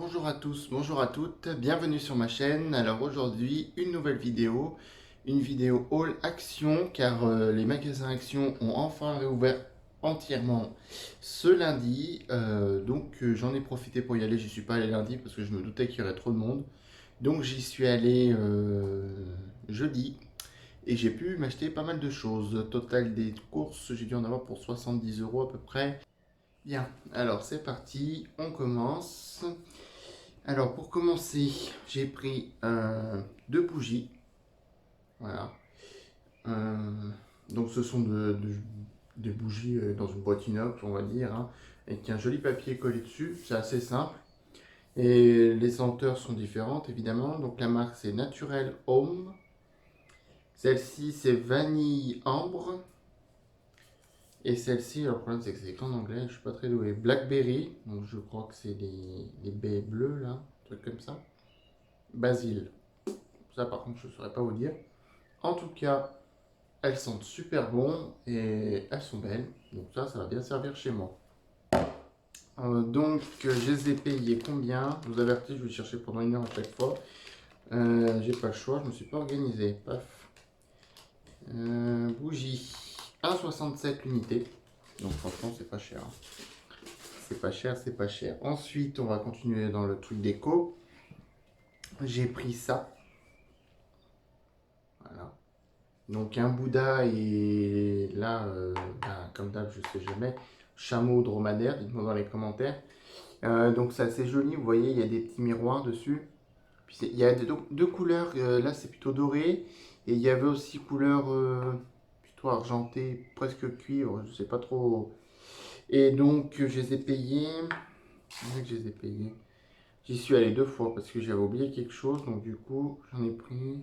Bonjour à tous, bonjour à toutes, bienvenue sur ma chaîne. Alors aujourd'hui, une nouvelle vidéo, une vidéo haul action car les magasins action ont enfin réouvert entièrement ce lundi. J'en ai profité pour y aller, j'y suis pas allé lundi parce que je me doutais qu'il y aurait trop de monde. Donc j'y suis allé jeudi et j'ai pu m'acheter pas mal de choses. Total des courses, j'ai dû en avoir pour 70 € à peu près. Bien, alors c'est parti, on commence. Alors pour commencer, j'ai pris deux bougies. Voilà. Euh, donc ce sont des bougies dans une boîte inox, on va dire, hein, avec un joli papier collé dessus. C'est assez simple. Et les senteurs sont différentes, évidemment. Donc la marque c'est Natural Home. Celle-ci c'est Vanille Ambre. Et celle-ci, alors le problème c'est que c'est écrit en anglais, je suis pas très doué. Blackberry, donc je crois que c'est les baies bleues là, un truc comme ça. Basil. Ça, par contre, je ne saurais pas vous dire. En tout cas, elles sentent super bon et elles sont belles. Donc ça va bien servir chez moi. Je les ai payées combien? Je vous avertis, je vais chercher pendant une heure à chaque fois. J'ai pas le choix, je me suis pas organisé. Paf. Bougie. 1,67 l'unité. Donc franchement, c'est pas cher, hein. C'est pas cher, c'est pas cher. Ensuite, on va continuer dans le truc déco. J'ai pris ça. Voilà. Donc un Bouddha et là, comme d'hab, je sais jamais, chameau dromadaire, dites-moi dans les commentaires. Donc c'est assez joli, vous voyez, il y a des petits miroirs dessus. Puis il y a deux couleurs, là c'est plutôt doré, et il y avait aussi couleur plutôt argentée, presque cuivre, je sais pas trop. Et donc je les ai payés, je les ai payés. J'y suis allé deux fois parce que j'avais oublié quelque chose, donc du coup j'en ai pris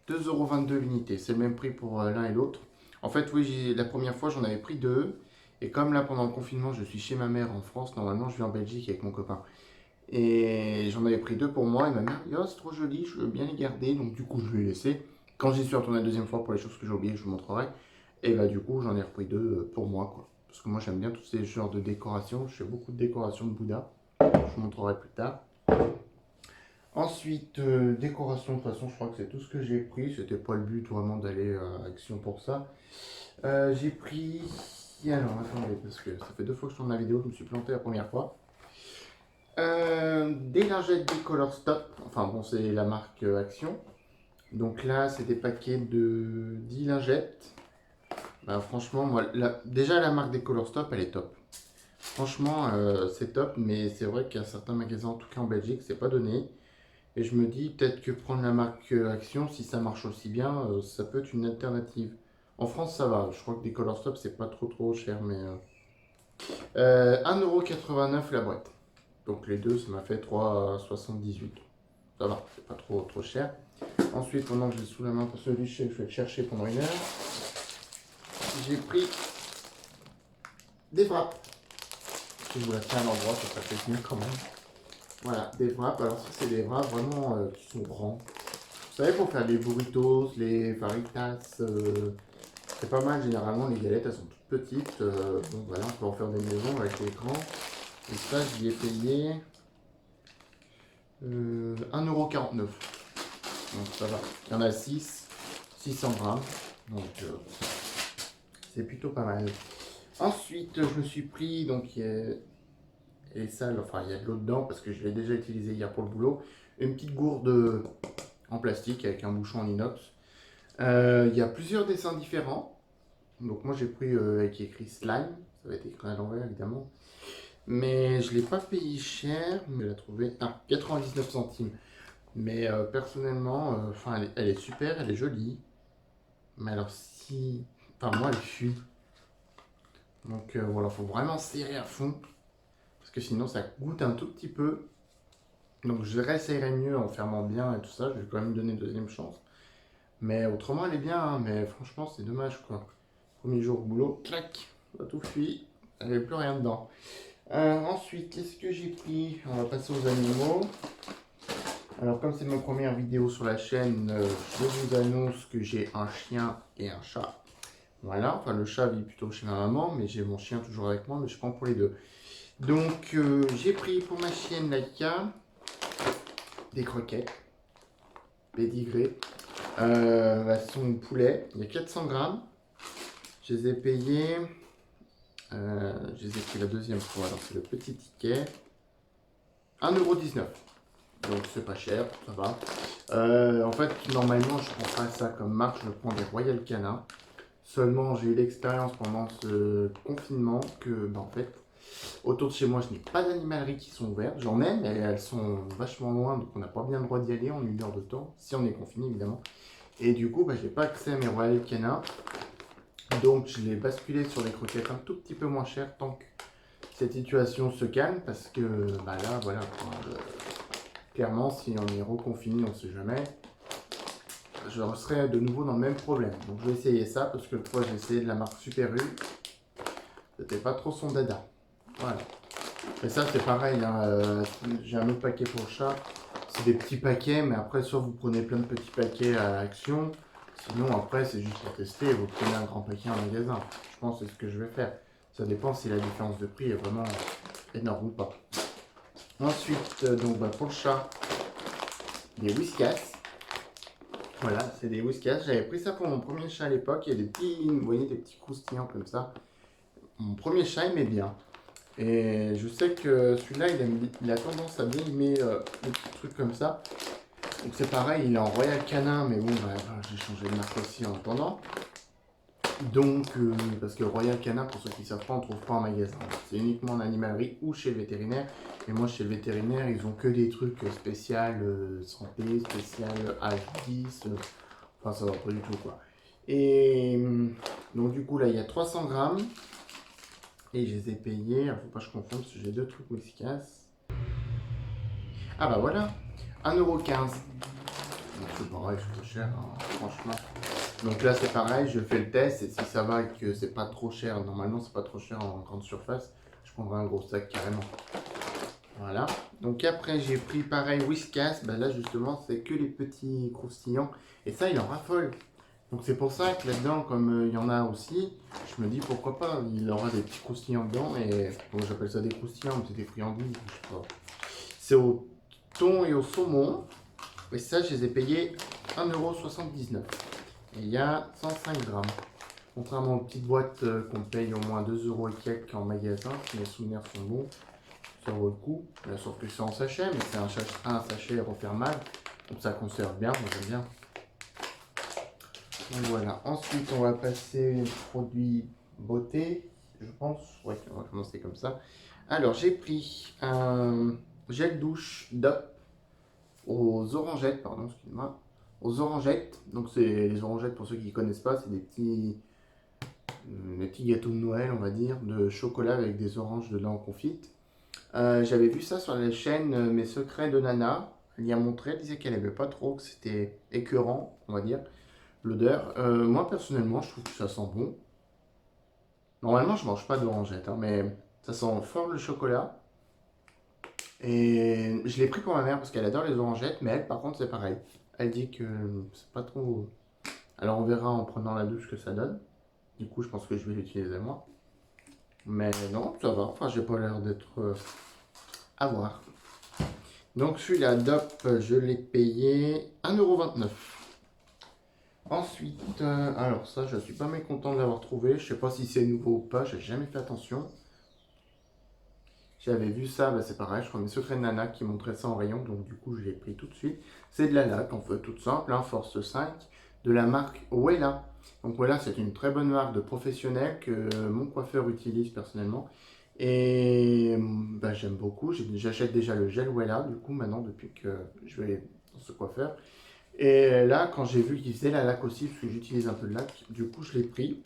2,22 € l'unité, c'est le même prix pour l'un et l'autre. En fait, oui, la première fois, j'en avais pris deux. Et comme là, pendant le confinement, je suis chez ma mère en France, normalement, je vais en Belgique avec mon copain. Et j'en avais pris deux pour moi. Et ma mère dit, oh, c'est trop joli, je veux bien les garder. Donc, du coup, je l'ai laissé. Quand j'y suis retourné la deuxième fois pour les choses que j'ai oubliées, je vous montrerai. Et bah, du coup, j'en ai repris deux pour moi, quoi. Parce que moi, j'aime bien tous ces genres de décorations. Je fais beaucoup de décorations de Bouddha. Je vous montrerai plus tard. Ensuite, décoration, de toute façon, je crois que c'est tout ce que j'ai pris. C'était pas le but vraiment d'aller à Action pour ça. J'ai pris. Alors, attendez, parce que ça fait deux fois que je tourne la vidéo, je me suis planté la première fois. Des lingettes Color Stop. Enfin, bon, c'est la marque Action. Donc là, c'est des paquets de 10 lingettes. Bah, franchement, moi, déjà la marque des Color Stop, elle est top. Franchement, c'est top, mais c'est vrai qu'il y a certains magasins, en tout cas en Belgique, c'est pas donné. Et je me dis peut-être que prendre la marque Action, si ça marche aussi bien, ça peut être une alternative. En France, ça va. Je crois que des Color Stop, c'est pas trop cher, mais 1,89 € la boîte. Donc les deux, ça m'a fait 3,78 €. Ça va, c'est pas trop cher. Ensuite, pendant que j'ai sous la main pour celui je vais le chercher pendant une heure. J'ai pris des wraps. Si je vous la fais à l'endroit, ça serait peut-être mieux quand même. Voilà, des wraps. Alors ça, c'est des wraps vraiment qui sont grands. Vous savez, pour faire les burritos, les faritas, c'est pas mal. Généralement, les galettes, elles sont toutes petites. Donc voilà, on peut en faire des maisons avec les grands. Et ça, j'y ai payé 1,49 €. Donc ça va. Il y en a 6, 600 grammes. Donc c'est plutôt pas mal. Ensuite, je me suis pris, donc elle est sale, enfin il y a de l'eau dedans parce que je l'ai déjà utilisé hier pour le boulot. Une petite gourde en plastique avec un bouchon en inox. Il y a plusieurs dessins différents. Donc moi j'ai pris avec écrit slime, ça va être écrit à l'envers évidemment. Mais je ne l'ai pas payé cher, mais je l'ai trouvé à 99 centimes. Mais personnellement, elle est super, elle est jolie. Mais alors si... Enfin moi elle fuit. Donc voilà, faut vraiment serrer à fond. Parce que sinon ça goûte un tout petit peu. Donc je réessayerai mieux en fermant bien et tout ça. Je vais quand même donner une deuxième chance. Mais autrement elle est bien, hein, mais franchement c'est dommage quoi. Premier jour au boulot, clac, ça a tout fui. Il n'y avait plus rien dedans. Ensuite, qu'est-ce que j'ai pris? On va passer aux animaux. Alors, comme c'est ma première vidéo sur la chaîne, je vous annonce que j'ai un chien et un chat. Voilà, enfin le chat vit plutôt chez ma maman, mais j'ai mon chien toujours avec moi, mais je prends pour les deux. Donc j'ai pris pour ma chienne Laika des croquettes, pédigré, son poulet, il y a 400 grammes. Je les ai payés, je les ai pris la deuxième fois, alors c'est le petit ticket, 1,19 €. Donc c'est pas cher, ça va. En fait, normalement, je prends pas ça comme marque, je prends des Royal Canin. Seulement, j'ai eu l'expérience pendant ce confinement que, en fait, autour de chez moi, je n'ai pas d'animaleries qui sont ouvertes. J'en ai, mais elles sont vachement loin, donc on n'a pas bien le droit d'y aller en 1 heure de temps, si on est confiné évidemment. Et du coup, je n'ai pas accès à mes Royal Canin. Donc, je l'ai basculé sur des croquettes un tout petit peu moins chères tant que cette situation se calme, parce que là, voilà, clairement, si on est reconfiné, on ne sait jamais, je serai de nouveau dans le même problème. Donc, je vais essayer ça, parce que l'autre fois, j'ai essayé de la marque Super U. C'était pas trop son dada. Voilà. Et ça, c'est pareil, hein, j'ai un autre paquet pour le chat. C'est des petits paquets, mais après, soit vous prenez plein de petits paquets à Action, sinon après, c'est juste pour tester et vous prenez un grand paquet en magasin. Je pense que c'est ce que je vais faire. Ça dépend si la différence de prix est vraiment énorme ou pas. Ensuite, pour le chat, des Whiskas. Voilà, c'est des Whiskas. J'avais pris ça pour mon premier chat à l'époque. Il y a des petits, vous voyez, des petits croustillants comme ça. Mon premier chat aimait bien. Et je sais que celui-là, il a tendance à bien aimer les petits trucs comme ça. Donc c'est pareil, il est en Royal Canin, mais bon, j'ai changé de marque aussi en attendant. Donc, parce que Royal Canin, pour ceux qui ne savent pas, on ne trouve pas en magasin. C'est uniquement en animalerie ou chez le vétérinaire. Et moi, chez le vétérinaire, ils ont que des trucs spéciaux santé, spécial H10. Enfin, ça va pas du tout, quoi. Et donc, du coup, là, il y a 300 grammes. Et je les ai payés. Il ne faut pas que je confonde parce que j'ai deux trucs Whiskas. Ah bah voilà, 1,15 €. Donc c'est pareil, c'est pas cher, hein, franchement. Donc là c'est pareil, je fais le test et si ça va et que c'est pas trop cher, normalement c'est pas trop cher en grande surface, je prendrai un gros sac carrément. Voilà. Donc après j'ai pris pareil Whiskas, là justement c'est que les petits croustillants et ça il en raffole. Donc c'est pour ça que là-dedans, comme il y en a aussi, je me dis pourquoi pas, il aura des petits croustillants dedans et bon j'appelle ça des croustillants mais c'est des friandises, je sais pas. C'est au thon et au saumon. Et ça, je les ai payés 1,79 €. Et il y a 105 grammes. Contrairement aux petites boîtes qu'on paye au moins 2 € et quelques en magasin, si mes souvenirs sont bons, ça vaut le coup. Sauf que c'est en sachet, mais c'est un sachet refermable. Donc ça conserve bien, moi j'aime bien. Donc voilà. Ensuite, on va passer aux produits beauté, je pense. Ouais, on va commencer comme ça. Alors, j'ai pris un gel douche DOP aux orangettes, pardon, excuse-moi, aux orangettes. Donc c'est les orangettes, pour ceux qui ne connaissent pas, c'est des petits gâteaux de Noël, on va dire, de chocolat avec des oranges dedans confites. J'avais vu ça sur la chaîne Mes Secrets de Nana. Elle y a montré, elle disait qu'elle n'aimait pas trop, que c'était écœurant, on va dire, l'odeur. Moi personnellement, je trouve que ça sent bon. Normalement, je mange pas d'orangettes, hein, mais ça sent fort le chocolat. Et je l'ai pris pour ma mère parce qu'elle adore les orangettes, mais elle, par contre, c'est pareil. Elle dit que c'est pas trop. Alors, on verra en prenant la douche ce que ça donne. Du coup, je pense que je vais l'utiliser moi. Mais non, ça va. Enfin, j'ai pas l'air d'être à voir. Donc, celui-là, DOP, je l'ai payé 1,29 €. Ensuite, alors ça, je suis pas mécontent de l'avoir trouvé. Je sais pas si c'est nouveau ou pas, j'ai jamais fait attention. J'avais vu ça, c'est pareil, je crois Mes Secrets de Nana qui montrait ça en rayon, donc du coup je l'ai pris tout de suite. C'est de la laque, en fait, toute simple, hein, Force 5, de la marque Wella. Donc Wella, c'est une très bonne marque de professionnel que mon coiffeur utilise personnellement. Et j'aime beaucoup, j'achète déjà le gel Wella, du coup maintenant, depuis que je vais dans ce coiffeur. Et là, quand j'ai vu qu'il faisait la laque aussi, parce que j'utilise un peu de laque, du coup je l'ai pris.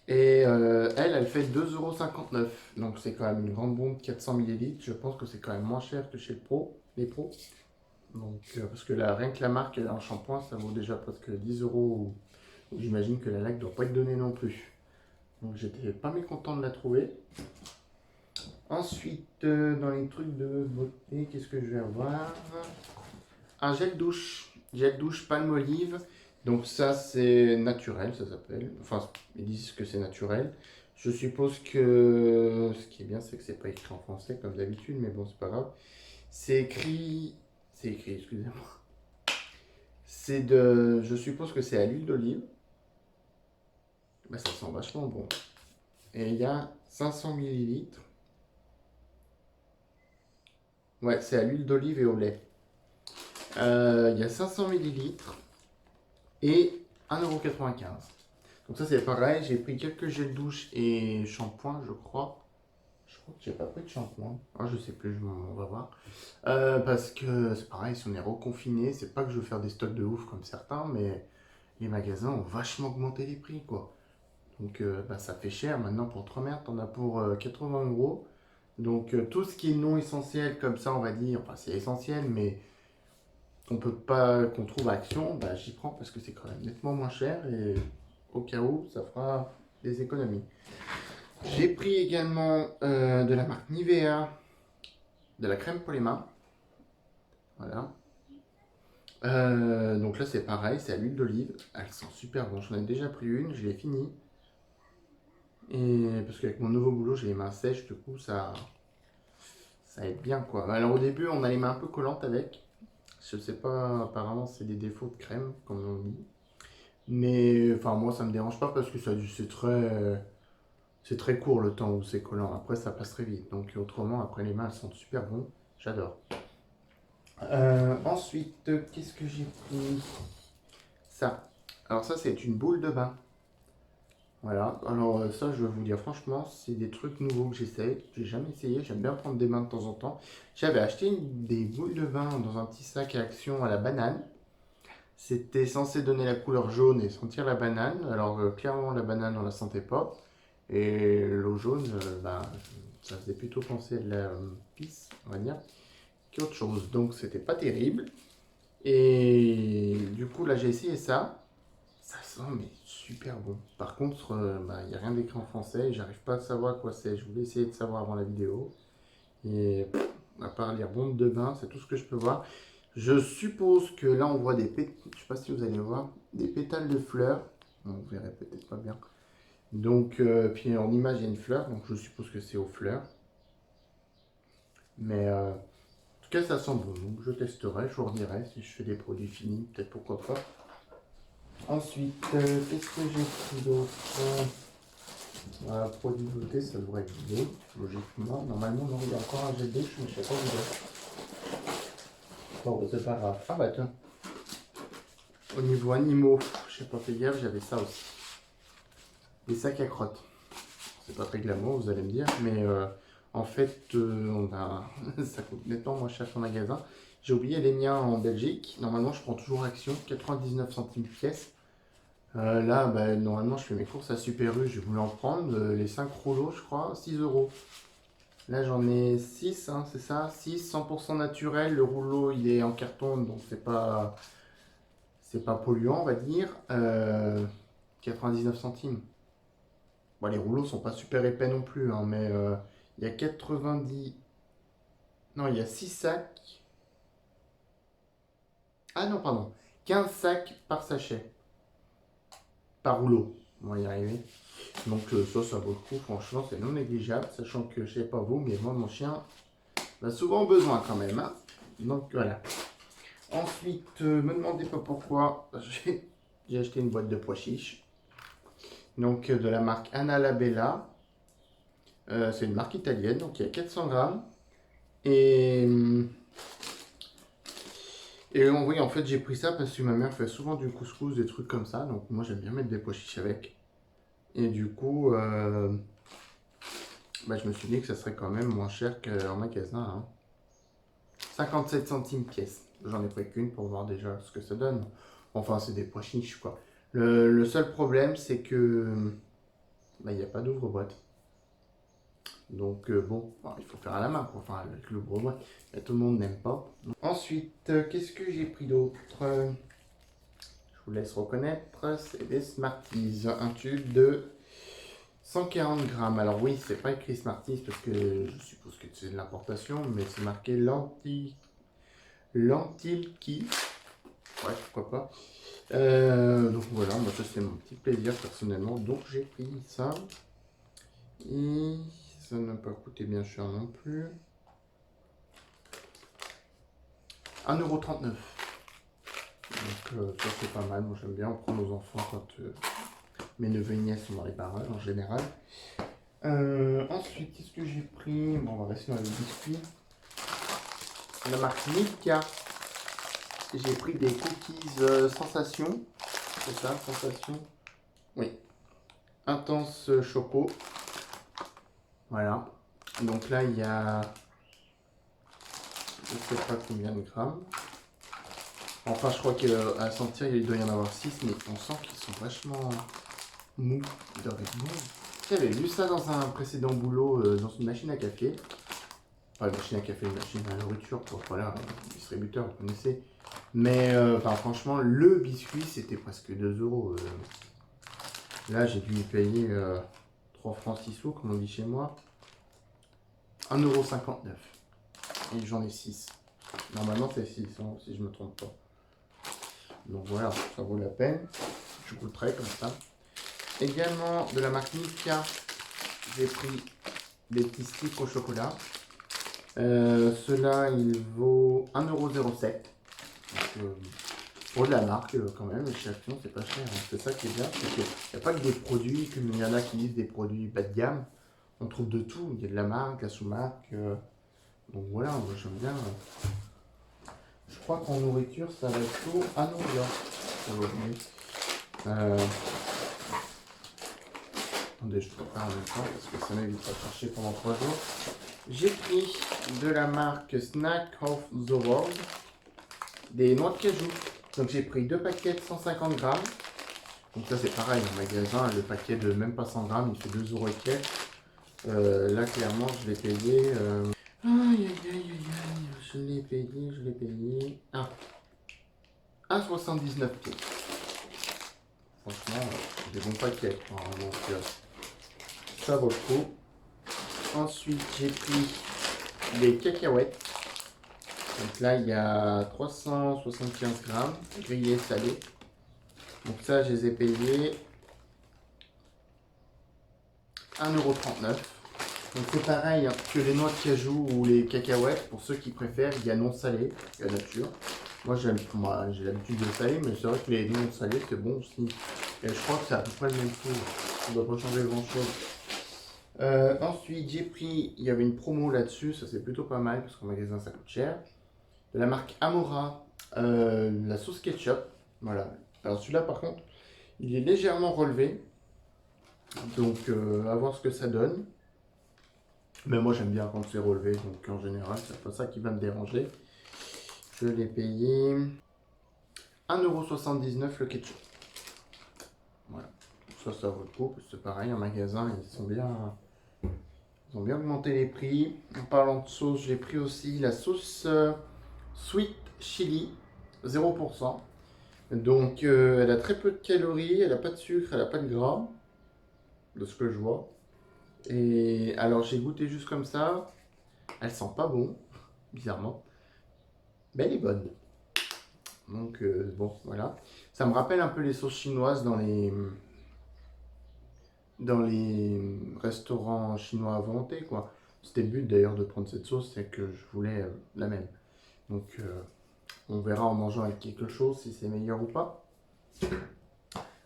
Et elle fait 2,59 €. Donc c'est quand même une grande bombe de 400 ml. Je pense que c'est quand même moins cher que chez les pros. Donc, parce que là, rien que la marque en shampoing, ça vaut déjà presque 10 €. J'imagine que la laque ne doit pas être donnée non plus. Donc j'étais pas mécontent de la trouver. Ensuite, dans les trucs de beauté, qu'est-ce que je vais avoir? Un gel douche. Gel douche Palmolive. Donc ça, c'est naturel, ça s'appelle. Enfin, ils disent que c'est naturel. Je suppose que ce qui est bien, c'est que c'est pas écrit en français comme d'habitude, mais bon, c'est pas grave. C'est écrit. C'est écrit, excusez-moi. C'est de. Je suppose que c'est à l'huile d'olive. Bah, ça sent vachement bon. Et il y a 500 millilitres. Ouais, c'est à l'huile d'olive et au lait. Il y a 500 millilitres et 1,95 €. Donc ça c'est pareil, j'ai pris quelques gels douche et shampoing je crois. Je crois que j'ai pas pris de shampoing. Ah, je sais plus, on va voir. Parce que c'est pareil, si on est reconfiné, c'est pas que je veux faire des stocks de ouf comme certains, mais les magasins ont vachement augmenté les prix quoi. Donc bah, ça fait cher maintenant pour 3 merdes, t'en as pour 80 euros. Donc tout ce qui est non essentiel comme ça on va dire, enfin c'est essentiel mais qu'on peut pas, qu'on trouve à Action, bah, j'y prends parce que c'est quand même nettement moins cher et au cas où, ça fera des économies. J'ai pris également de la marque Nivea, de la crème pour les mains. Voilà. Donc là, c'est pareil, c'est à l'huile d'olive. Elle sent super bon. J'en ai déjà pris une, je l'ai fini. Et parce qu'avec mon nouveau boulot, j'ai les mains sèches, du coup, ça aide bien quoi. Alors au début, on a les mains un peu collantes avec. Je sais pas, apparemment, c'est des défauts de crème, comme on dit. Mais enfin, moi, ça me dérange pas parce que c'est très court le temps où c'est collant. Après, ça passe très vite. Donc, autrement, après, les mains, elles sentent super bon. J'adore. Ensuite, qu'est-ce que j'ai pris? Ça. Alors, ça, c'est une boule de bain. Voilà. Alors, ça, je vais vous dire franchement, c'est des trucs nouveaux que j'essaye. J'ai jamais essayé. J'aime bien prendre des bains de temps en temps. J'avais acheté des boules de bain dans un petit sac à Action à la banane. C'était censé donner la couleur jaune et sentir la banane. Alors, clairement, la banane, on la sentait pas. Et l'eau jaune, bah, ça faisait plutôt penser à de la pisse, on va dire, qu'autre chose. Donc c'était pas terrible. Et du coup, là j'ai essayé ça. Ça sent mais super bon. Par contre, bah, il n'y a rien d'écrit en français. J'arrive pas à savoir quoi c'est. Je voulais essayer de savoir avant la vidéo. Et à part lire bombe de bain, c'est tout ce que je peux voir. Je suppose que là on voit des pétales, je sais pas si vous allez voir, des pétales de fleurs. Bon, vous verrez peut-être pas bien. Donc, puis en image, il y a une fleur, donc je suppose que c'est aux fleurs. Mais en tout cas, ça sent bon. Donc, je testerai, je vous redirai si je fais des produits finis, peut-être pourquoi pas. Ensuite, qu'est-ce que j'ai pris d'autre? Produit beauté, ça devrait être bon, logiquement. Normalement, non, il y a encore un gel douche, mais je sais pas où il est. Bon, c'est pas grave. Ah bah tiens, au niveau animaux, je sais pas fait gaffe, j'avais ça aussi. Des sacs à crottes. C'est pas très glamour, vous allez me dire, mais en fait, ça coûte nettement moins cher qu'en magasin. J'ai oublié les miens en Belgique. Normalement, je prends toujours Action, 99 centimes pièce. Là, bah, normalement, je fais mes courses à Super U, je voulais en prendre les 5 rouleaux, je crois, 6 euros. Là, j'en ai 6, hein, c'est ça, 6, 100% naturel. Le rouleau, il est en carton, donc c'est pas polluant, on va dire. 99 centimes. Bon, les rouleaux sont pas super épais non plus, hein, mais il y a 90. Non, il y a 6 sacs. Ah non, pardon. 15 sacs par sachet. Par rouleau. On va y arriver. Donc ça vaut le coup. Franchement, c'est non négligeable. Sachant que, je sais pas vous, mais moi, mon chien a souvent besoin quand même, hein. Donc voilà. Ensuite, me demandez pas pourquoi. J'ai acheté une boîte de pois chiches. Donc de la marque Anna Labella. C'est une marque italienne. Donc il y a 400 grammes. Et oui, en fait, j'ai pris ça parce que ma mère fait souvent du couscous, des trucs comme ça. Donc, moi, j'aime bien mettre des pois chiches avec. Et du coup, bah, je me suis dit que ça serait quand même moins cher qu'en magasin, hein. 57 centimes pièce. J'en ai pris qu'une pour voir déjà ce que ça donne. Enfin, c'est des pois chiches, quoi. Le seul problème, c'est que bah, il n'y a pas d'ouvre-boîte. Donc, bon, il faut faire à la main, quoi. Enfin, avec l'ouvre-boîte. Tout le monde n'aime pas. Ensuite, qu'est-ce que j'ai pris d'autre? Je vous laisse reconnaître, c'est des Smarties, un tube de 140 grammes. Alors oui, c'est pas écrit Smarties parce que je suppose que c'est de l'importation, mais c'est marqué Lentilki. Ouais, pourquoi pas. Donc voilà, moi ça c'est mon petit plaisir personnellement, donc j'ai pris ça. Et ça n'a pas coûté bien cher non plus. 1,39 €. Donc ça c'est pas mal, moi j'aime bien, on prend nos enfants quand mes neveux et nièces sont dans les parages en général. Ensuite, qu'est-ce que j'ai pris? Bon, on va rester dans les biscuits. La marque Milka. J'ai pris des cookies Sensation. C'est ça, Sensation? Oui. Intense choco. Voilà. Donc là, il y a... je ne sais pas combien de grammes. Enfin, je crois qu'à sentir, il doit y en avoir 6, mais on sent qu'ils sont vachement mous. Ils doivent être mous. J'avais vu ça dans un précédent boulot, dans une machine à café. Pas une machine à café, une machine à nourriture, quoi. Voilà, un distributeur, vous connaissez. Mais enfin, franchement, le biscuit, c'était presque 2 €. Là, j'ai dû y payer 3 francs 6 sous, comme on dit chez moi. 1,59 €. Et j'en ai 6. Normalement, c'est 6, hein, si je ne me trompe pas. Donc voilà, ça vaut la peine. Je goûterai comme ça. Également, de la marque Milka, j'ai pris des petits sticks au chocolat. Cela, il vaut 1,07 €. Donc, pour de la marque, quand même, chez Action, c'est pas cher. Hein. C'est ça qui est bien, c'est qu'il n'y a pas que des produits, comme il y en a qui disent des produits bas de gamme. On trouve de tout. Il y a de la marque, la sous-marque. Donc voilà, moi j'aime bien. Je crois qu'en nourriture, ça va être tout à New York aujourd'hui. Attendez, je prépare en même temps parce que ça m'évite de chercher pendant 3 jours. J'ai pris de la marque Snack of the World des noix de cajou. Donc j'ai pris 2 paquets de 150 grammes. Donc ça c'est pareil, en magasin, le paquet de même pas 100 grammes, il fait 2 € et quelques. Là clairement je l'ai payé. Aïe aïe aïe aïe aïe, je l'ai payé. Ah, 1,79 €. Franchement, des bons paquets. Hein, donc ça vaut le coup. Ensuite j'ai pris des cacahuètes. Donc là il y a 375 grammes, grillés salés. Donc ça, je les ai payés 1,39 €. Donc c'est pareil hein, que les noix de cajou ou les cacahuètes. Pour ceux qui préfèrent, il y a non salé, la nature. Moi, j'ai l'habitude de salé, mais c'est vrai que les non salés, c'est bon aussi. Et je crois que c'est à peu près le même prix. Ça ne doit pas changer grand-chose. Ensuite, j'ai pris, il y avait une promo là-dessus, ça c'est plutôt pas mal, parce qu'en magasin, ça coûte cher. De la marque Amora, la sauce ketchup. Voilà. Alors celui-là, par contre, il est légèrement relevé. Donc, à voir ce que ça donne. Mais moi, j'aime bien quand c'est relevé. Donc, en général, c'est pas ça qui va me déranger. Je l'ai payé 1,79 € le ketchup. Voilà. Ça vaut le coup. C'est pareil, en magasin, ils ont bien augmenté les prix. En parlant de sauce, j'ai pris aussi la sauce Sweet Chili 0%. Donc, elle a très peu de calories, elle n'a pas de sucre, elle n'a pas de gras, de ce que je vois. Et alors, j'ai goûté juste comme ça. Elle sent pas bon, bizarrement. Mais elle est bonne. Donc, bon, voilà. Ça me rappelle un peu les sauces chinoises dans les restaurants chinois à volonté, quoi. C'était le but d'ailleurs de prendre cette sauce, c'est que je voulais la même. Donc, on verra en mangeant avec quelque chose si c'est meilleur ou pas.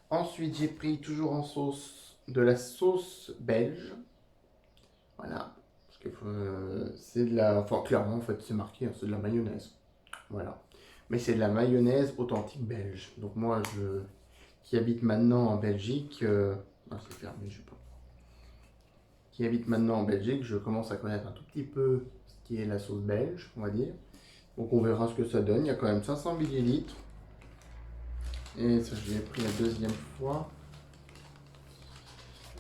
Ensuite, j'ai pris toujours en sauce de la sauce belge. Voilà. Parce que c'est de la. Enfin, clairement, en fait, c'est marqué, hein, c'est de la mayonnaise. Voilà. Mais c'est de la mayonnaise authentique belge. Donc, moi, qui habite maintenant en Belgique. Ah, c'est fermé, je sais pas. Qui habite maintenant en Belgique, je commence à connaître un tout petit peu ce qui est la sauce belge, on va dire. Donc, on verra ce que ça donne. Il y a quand même 500 millilitres. Et ça, je l'ai pris la deuxième fois.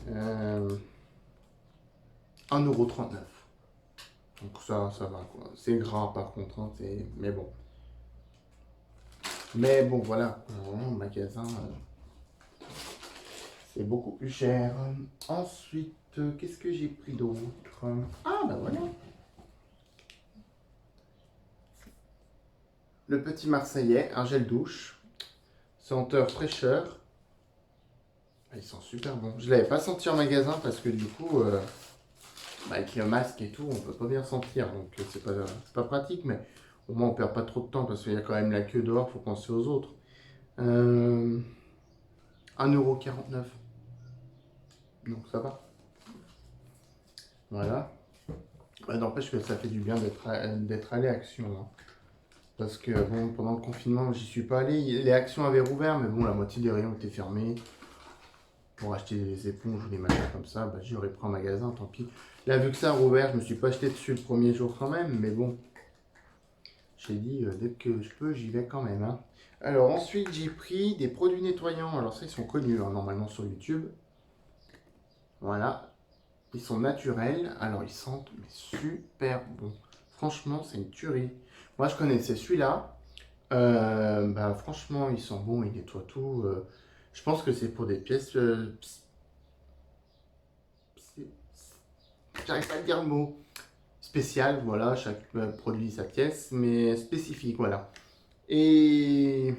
1,39 €. Donc ça va quoi. C'est gras par contre, hein, mais bon. Mais bon, voilà, au magasin, c'est beaucoup plus cher. Ensuite, qu'est-ce que j'ai pris d'autre? Ah, bah voilà. Le petit Marseillais, un gel douche, senteur fraîcheur. Ils sont super bons. Je l'avais pas senti en magasin parce que du coup, avec le masque et tout, on peut pas bien sentir. Donc c'est pas pratique, mais au moins on perd pas trop de temps parce qu'il y a quand même la queue dehors, faut penser aux autres. Euh, 1,49 €. Donc ça va. Voilà. Bah, n'empêche que ça fait du bien d'être allé à Action, hein. Parce que bon, pendant le confinement, j'y suis pas allé. Les Actions avaient rouvert, mais bon, la moitié des rayons étaient fermés. Pour acheter des éponges ou des machins comme ça, bah, j'aurais pris en magasin, tant pis. Là, vu que ça a rouvert, je me suis pas acheté dessus le premier jour quand même, mais bon, j'ai dit, dès que je peux, j'y vais quand même, hein. Alors ensuite, j'ai pris des produits nettoyants. Alors ça, ils sont connus, hein, normalement sur YouTube. Voilà, ils sont naturels. Alors ils sentent mais super bon. Franchement, c'est une tuerie. Moi, je connaissais celui-là. Bah, franchement, ils sont bons, ils nettoient tout. Je pense que c'est pour des pièces. J'arrive pas à dire le mot. Spécial, voilà, chaque produit sa pièce, mais spécifique, voilà. Et.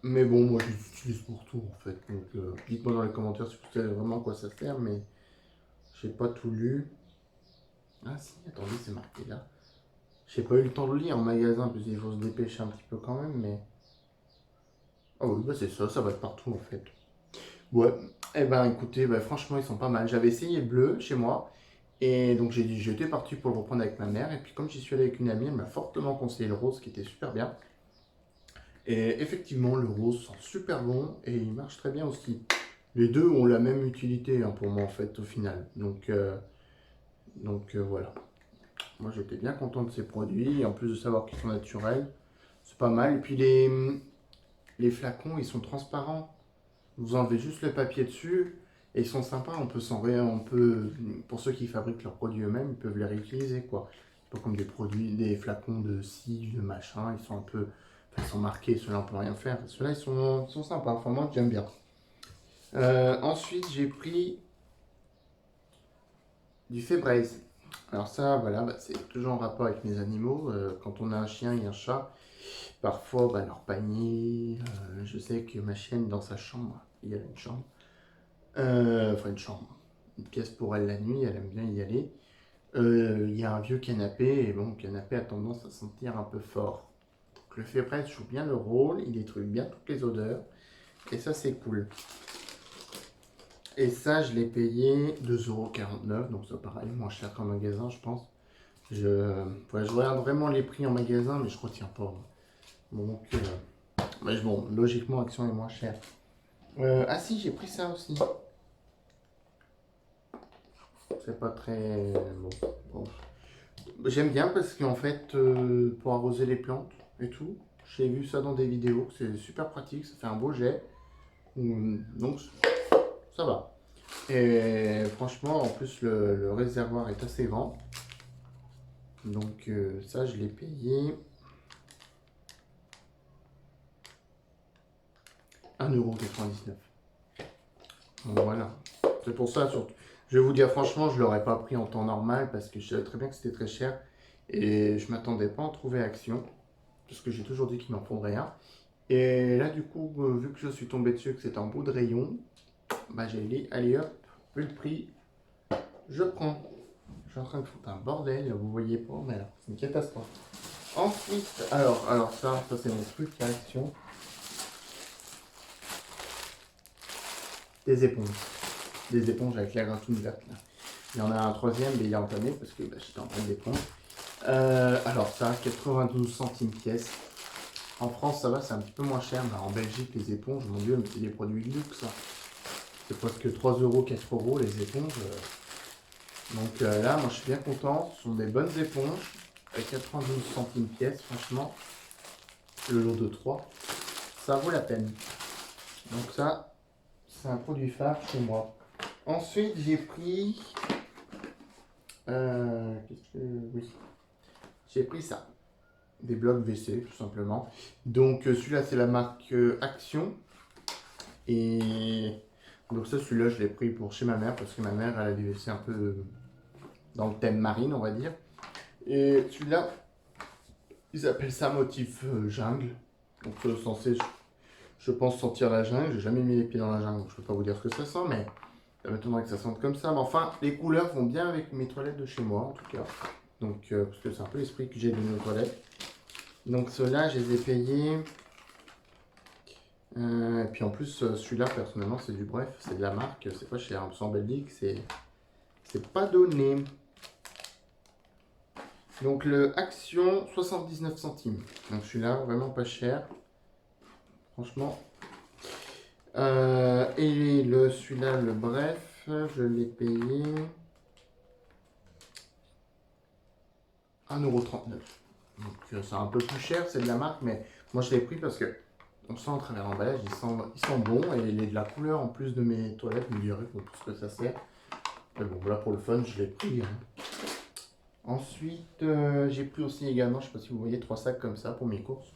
Mais bon, moi je l'utilise pour tout en fait. Donc dites-moi dans les commentaires si vous savez vraiment à quoi ça sert, mais j'ai pas tout lu. Ah si, attendez, c'est marqué là. J'ai pas eu le temps de lire en magasin, parce qu'il faut se dépêcher un petit peu quand même, mais. Ah oui, bah c'est ça, ça va être partout en fait. Ouais, eh ben écoutez, bah, franchement ils sont pas mal. J'avais essayé le bleu chez moi, et donc j'ai dit j'étais parti pour le reprendre avec ma mère, et puis comme j'y suis allé avec une amie, elle m'a fortement conseillé le rose qui était super bien. Et effectivement, le rose sent super bon, et il marche très bien aussi. Les deux ont la même utilité, hein, pour moi en fait au final. Donc voilà. Moi j'étais bien content de ces produits, et en plus de savoir qu'ils sont naturels, c'est pas mal. Et puis les flacons, ils sont transparents. Vous enlevez juste le papier dessus et ils sont sympas. On peut, pour ceux qui fabriquent leurs produits eux-mêmes, ils peuvent les réutiliser quoi. Pas comme des produits, des flacons de scie, de machin. Ils sont un peu, enfin, ils sont marqués. Ceux-là on peut rien faire. Ceux-là ils sont sympas. Enfin moi j'aime bien. Ensuite j'ai pris du Febreze. Alors ça voilà, bah, c'est toujours en rapport avec mes animaux. Quand on a un chien et un chat, parfois bah, leur panier. Je sais que ma chienne dans sa chambre, il y a une chambre. Enfin une chambre, une pièce pour elle la nuit, elle aime bien y aller. Il y a un vieux canapé, et bon, le canapé a tendance à sentir un peu fort. Donc le Febreze joue bien le rôle, il détruit bien toutes les odeurs, et ça c'est cool. Et ça, je l'ai payé 2,49 €, donc ça pareil, moins cher qu'en magasin, je pense. Je regarde vraiment les prix en magasin, mais je retiens pas. Donc, mais bon, logiquement, Action est moins chère. Ah si, j'ai pris ça aussi. C'est pas très bon. Bon. J'aime bien parce qu'en fait, pour arroser les plantes et tout, j'ai vu ça dans des vidéos, c'est super pratique, ça fait un beau jet. Donc ça va. Et franchement, en plus, le réservoir est assez grand. Donc ça, je l'ai payé 1,99 €. Donc voilà. C'est pour ça, surtout. Je vais vous dire franchement, je ne l'aurais pas pris en temps normal parce que je savais très bien que c'était très cher. Et je m'attendais pas à en trouver à Action. Parce que j'ai toujours dit qu'il m'en faudrait un. Et là, du coup, vu que je suis tombé dessus, que c'était en bout de rayon, bah j'ai dit, allez hop, vu le prix, je prends. Je suis en train de foutre un bordel, vous voyez pas, mais alors, c'est une catastrophe. Ensuite, alors ça c'est mon truc à Action. Des éponges. Des éponges avec la graphine verte là. Il y en a un troisième, mais il est entamé parce que bah, j'étais en train d'éponge. Alors ça, 92 centimes pièce. En France, ça va, c'est un petit peu moins cher. Mais en Belgique, les éponges, mon Dieu, mais c'est des produits de luxe, ça. C'est presque 3 euros, 4 euros les éponges. Donc là, moi, je suis bien content. Ce sont des bonnes éponges. Avec 92 centimes pièce, franchement. Le lot de 3, ça vaut la peine. Donc ça, c'est un produit phare chez moi. Ensuite, j'ai pris... Oui. J'ai pris ça. Des blocs WC, tout simplement. Donc celui-là, c'est la marque Action. Et donc ça, celui-là, je l'ai pris pour chez ma mère, parce que ma mère, elle a des WC un peu dans le thème marine, on va dire. Et celui-là, ils appellent ça motif jungle. Donc censé, je pense sentir la jungle. J'ai jamais mis les pieds dans la jungle, donc je peux pas vous dire ce que ça sent, mais ça m'étonnerait que ça sente comme ça. Mais enfin, les couleurs vont bien avec mes toilettes de chez moi, en tout cas. Donc, parce que c'est un peu l'esprit que j'ai de nos toilettes. Donc ceux-là, je les ai payés. Et puis en plus, celui-là, personnellement, c'est du Bref, c'est de la marque, c'est pas cher. En Belgique, c'est pas donné. Donc le Action, 79 centimes. Donc celui-là, vraiment pas cher. Franchement. Et celui-là, le Bref, je l'ai payé 1,39 €. Donc c'est un peu plus cher, c'est de la marque, mais moi je l'ai pris parce que on sent à travers l'emballage, il sent bon et il est de la couleur en plus de mes toilettes. Vous me direz pour ce que ça sert. Mais bon, voilà pour le fun, je l'ai pris. Hein. Ensuite, j'ai pris aussi également, je ne sais pas si vous voyez, 3 sacs comme ça pour mes courses.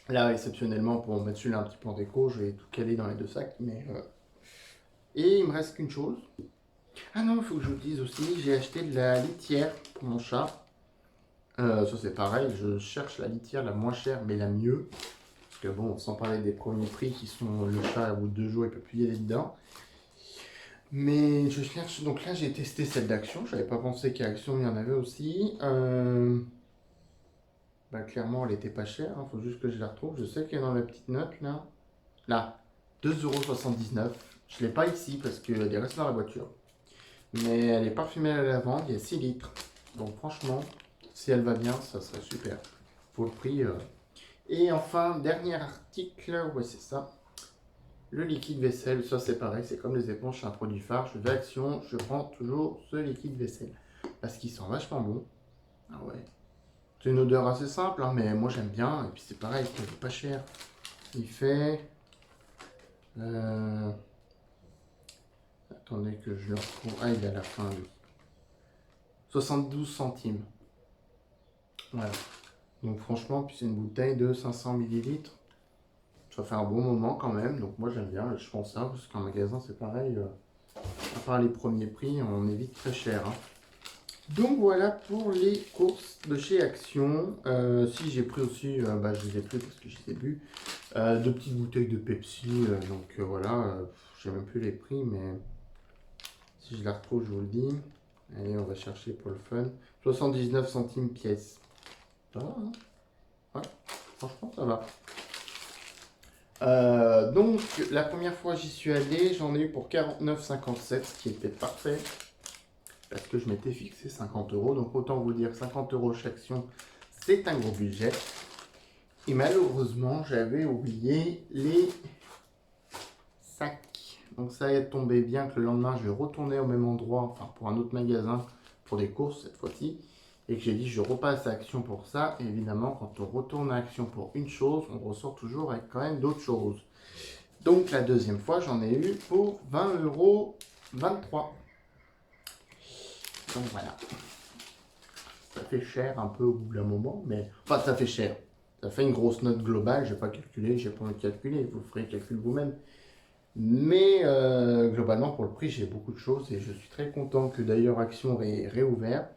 Là, exceptionnellement, pour mettre celui-là un petit peu en déco, je vais tout caler dans les 2 sacs. Et il me reste qu'une chose. Ah non, il faut que je vous dise aussi, j'ai acheté de la litière pour mon chat. Ça c'est pareil, je cherche la litière la moins chère mais la mieux. Parce que bon, sans parler des premiers prix qui sont le chat, au bout de 2 jours, il ne peut plus y aller dedans. Mais je cherche, donc là j'ai testé celle d'Action, je n'avais pas pensé qu'à Action il y en avait aussi. Clairement elle était pas chère, il faut juste que je la retrouve. Je sais qu'elle est dans la petite note là. Là, 2,79 €. Je ne l'ai pas ici parce qu'elle est restée dans la voiture. Mais elle est parfumée à la lavande, il y a 6 litres. Donc franchement, si elle va bien, ça serait super. Pour le prix. Et enfin, dernier article, ouais c'est ça. Le liquide vaisselle, ça c'est pareil, c'est comme les éponges, c'est un produit phare. Je vais à Action, je prends toujours ce liquide vaisselle. Parce qu'il sent vachement bon. Ah ouais. C'est une odeur assez simple, hein, mais moi j'aime bien. Et puis c'est pareil, il est pas cher. Il fait... Attendez que je le retrouve. Ah, il est à la fin, lui. 72 centimes. Voilà. Donc franchement, puis c'est une bouteille de 500 millilitres. Ça fait un bon moment quand même. Donc moi j'aime bien, je pense ça, parce qu'en magasin c'est pareil. À part les premiers prix, on évite très cher. Hein. Donc voilà pour les courses de chez Action. Si j'ai pris aussi, je les ai pris parce que je les ai bu. 2 petites bouteilles de Pepsi. Voilà, j'ai même plus les prix, mais si je la retrouve, je vous le dis. Allez, on va chercher pour le fun. 79 centimes pièce. Ça va, hein? Ouais, franchement, ça va. Donc, la première fois j'y suis allé, j'en ai eu pour 49,57, ce qui était parfait. Parce que je m'étais fixé 50 €. Donc, autant vous dire 50 € chaque action, c'est un gros budget. Et malheureusement, j'avais oublié les sacs. Donc, ça est tombé bien que le lendemain, je vais retourner au même endroit, enfin pour un autre magasin, pour des courses cette fois-ci. Et que j'ai dit, je repasse à Action pour ça. Et évidemment, quand on retourne à Action pour une chose, on ressort toujours avec quand même d'autres choses. Donc, la deuxième fois, j'en ai eu pour 20,23 €. Donc, voilà. Ça fait cher un peu au bout d'un moment, mais... Enfin, ça fait cher. Ça fait une grosse note globale. Je n'ai pas calculé, j'ai pas envie de calculer. Vous ferez le calcul vous-même. Mais globalement, pour le prix, j'ai beaucoup de choses. Et je suis très content que d'ailleurs Action ait réouvert.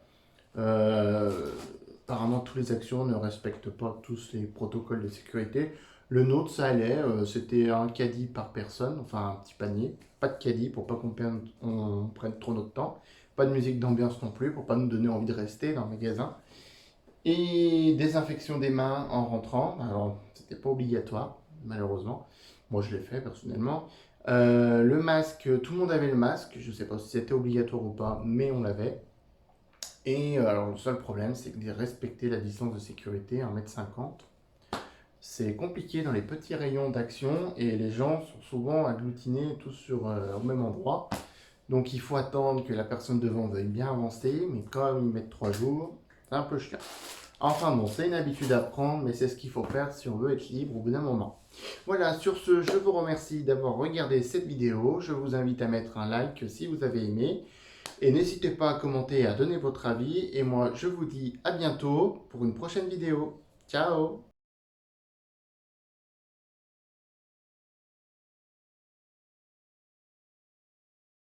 Apparemment, toutes les actions ne respectent pas tous les protocoles de sécurité. Le nôtre, ça allait. C'était un caddie par personne, enfin un petit panier. Pas de caddie pour pas qu'on prenne trop notre temps. Pas de musique d'ambiance non plus pour pas nous donner envie de rester dans le magasin. Et désinfection des mains en rentrant. Alors, c'était pas obligatoire, malheureusement. Moi, je l'ai fait personnellement. Le masque, tout le monde avait le masque. Je sais pas si c'était obligatoire ou pas, mais on l'avait. Et alors le seul problème, c'est de respecter la distance de sécurité, 1,50 m. C'est compliqué dans les petits rayons d'Action et les gens sont souvent agglutinés tous au même endroit. Donc il faut attendre que la personne devant veuille bien avancer, mais comme ils mettent 3 jours, c'est un peu chiant. Enfin bon, c'est une habitude à prendre, mais c'est ce qu'il faut faire si on veut être libre au bout d'un moment. Voilà, sur ce, je vous remercie d'avoir regardé cette vidéo. Je vous invite à mettre un like si vous avez aimé. Et n'hésitez pas à commenter et à donner votre avis. Et moi, je vous dis à bientôt pour une prochaine vidéo. Ciao!